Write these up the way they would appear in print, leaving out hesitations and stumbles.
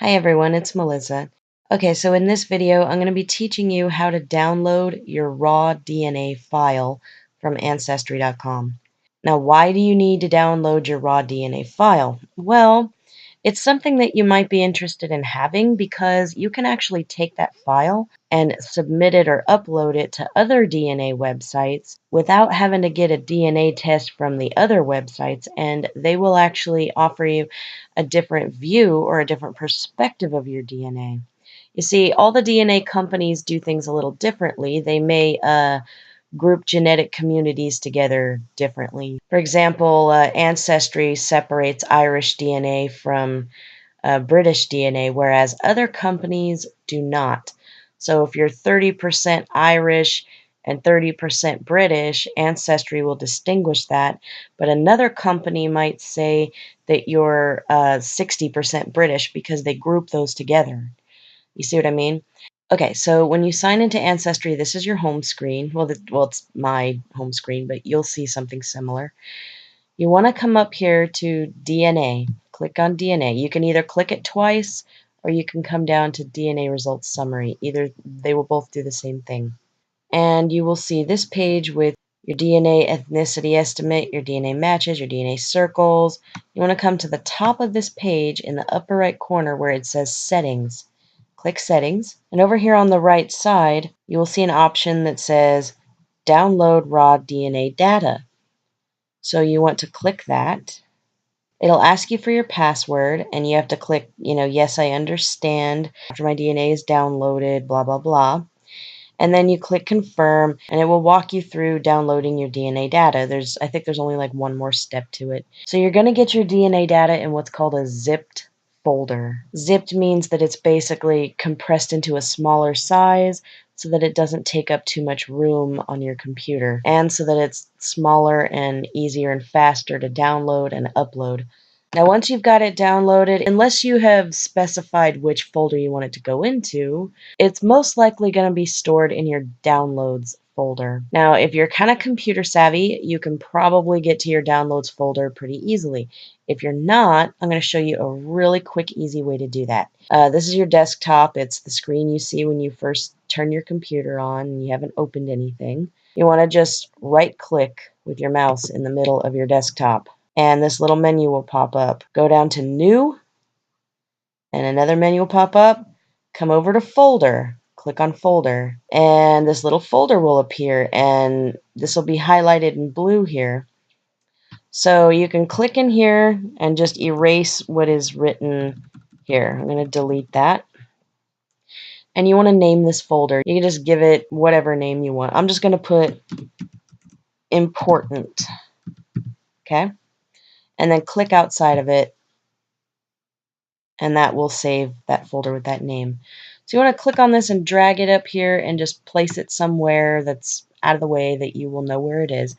Hi everyone, it's Melissa. Okay, so in this video, I'm going to be teaching you how to download your raw DNA file from Ancestry.com. Now, why do you need to download your raw DNA file? Well, it's something that you might be interested in having because you can actually take that file and submit it or upload it to other DNA websites without having to get a DNA test from the other websites, and they will actually offer you a different view or a different perspective of your DNA. You see, all the DNA companies do things a little differently. They may group genetic communities together differently. For example, Ancestry separates Irish DNA from British DNA, whereas other companies do not. So if you're 30% Irish and 30% British, Ancestry will distinguish that, but another company might say that you're 60% British because they group those together. You see what I mean? Okay, so when you sign into Ancestry, this is your home screen. Well, it's my home screen, but you'll see something similar. You want to come up here to DNA. Click on DNA. You can either click it twice or you can come down to DNA results summary. Either they will both do the same thing. And you will see this page with your DNA ethnicity estimate, your DNA matches, your DNA circles. You want to come to the top of this page in the upper right corner where it says settings. Click settings. And over here on the right side, you will see an option that says download raw DNA data. So you want to click that. It'll ask you for your password, and you have to click, yes, I understand. After my DNA is downloaded, blah, blah, blah. And then you click confirm, and it will walk you through downloading your DNA data. I think there's only like one more step to it. So you're going to get your DNA data in what's called a zipped folder. Zipped means that it's basically compressed into a smaller size so that it doesn't take up too much room on your computer, and so that it's smaller and easier and faster to download and upload. Now, once you've got it downloaded, unless you have specified which folder you want it to go into, it's most likely going to be stored in your downloads folder. Now, if you're kind of computer savvy, you can probably get to your downloads folder pretty easily. If you're not, I'm going to show you a really quick, easy way to do that. This is your desktop. It's the screen you see when you first turn your computer on and you haven't opened anything. You want to just right-click with your mouse in the middle of your desktop, and this little menu will pop up. Go down to New, and another menu will pop up. Come over to Folder. Click on Folder, and this little folder will appear, and this will be highlighted in blue here. So you can click in here and just erase what is written here. I'm going to delete that. And you want to name this folder. You can just give it whatever name you want. I'm just going to put important. Okay? And then click outside of it, and that will save that folder with that name. So you want to click on this and drag it up here and just place it somewhere that's out of the way that you will know where it is.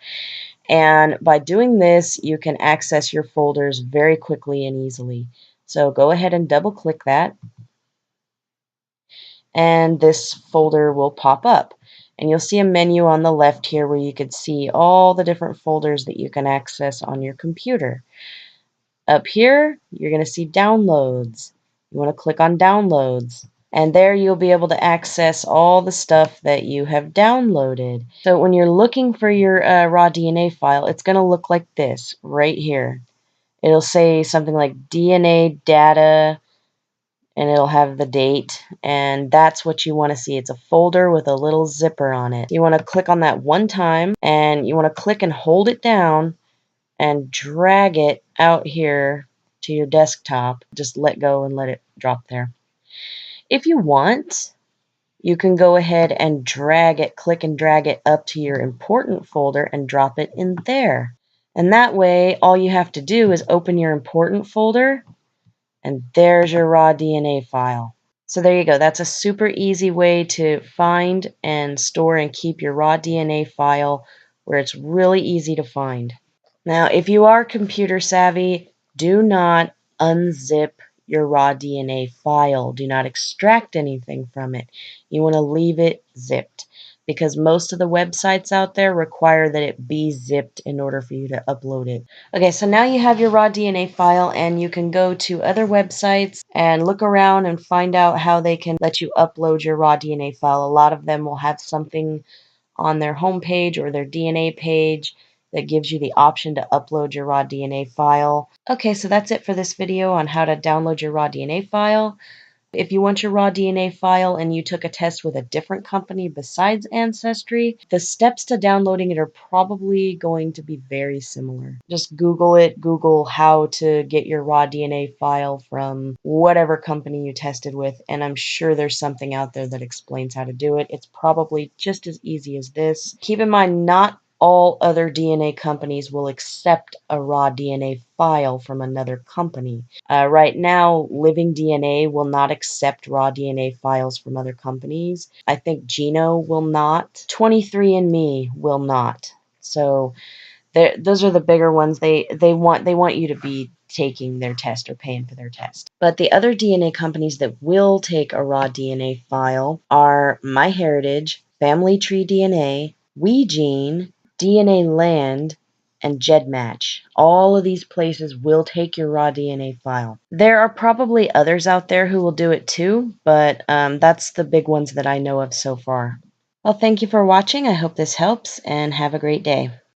And by doing this, you can access your folders very quickly and easily. So go ahead and double click that, and this folder will pop up. And you'll see a menu on the left here where you can see all the different folders that you can access on your computer. Up here, you're going to see downloads. You want to click on downloads. And there you'll be able to access all the stuff that you have downloaded. So when you're looking for your raw DNA file, it's going to look like this right here. It'll say something like DNA data, and it'll have the date, and that's what you want to see. It's a folder with a little zipper on it. You want to click on that one time, and you want to click and hold it down and drag it out here to your desktop. Just let go and let it drop there. If you want, you can go ahead and click and drag it up to your important folder and drop it in there. And that way, all you have to do is open your important folder, and there's your raw DNA file. So there you go. That's a super easy way to find and store and keep your raw DNA file where it's really easy to find. Now, if you are computer savvy, do not unzip your raw DNA file. Do not extract anything from it. You want to leave it zipped, because most of the websites out there require that it be zipped in order for you to upload it. Okay, so now you have your raw DNA file, and you can go to other websites and look around and find out how they can let you upload your raw DNA file. A lot of them will have something on their homepage or their DNA page that gives you the option to upload your raw DNA file. Okay, so that's it for this video on how to download your raw DNA file. If you want your raw DNA file and you took a test with a different company besides Ancestry, the steps to downloading it are probably going to be very similar. Just Google it, Google how to get your raw DNA file from whatever company you tested with, and I'm sure there's something out there that explains how to do it. It's probably just as easy as this. Keep in mind, not all other DNA companies will accept a raw DNA file from another company. Right now, Living DNA will not accept raw DNA files from other companies. I think Geno will not. 23andMe will not. So those are the bigger ones. They want you to be taking their test or paying for their test. But the other DNA companies that will take a raw DNA file are MyHeritage, Family Tree DNA, WeGene, DNA Land, and GEDmatch. All of these places will take your raw DNA file. There are probably others out there who will do it too, but that's the big ones that I know of so far. Well, thank you for watching. I hope this helps, and have a great day.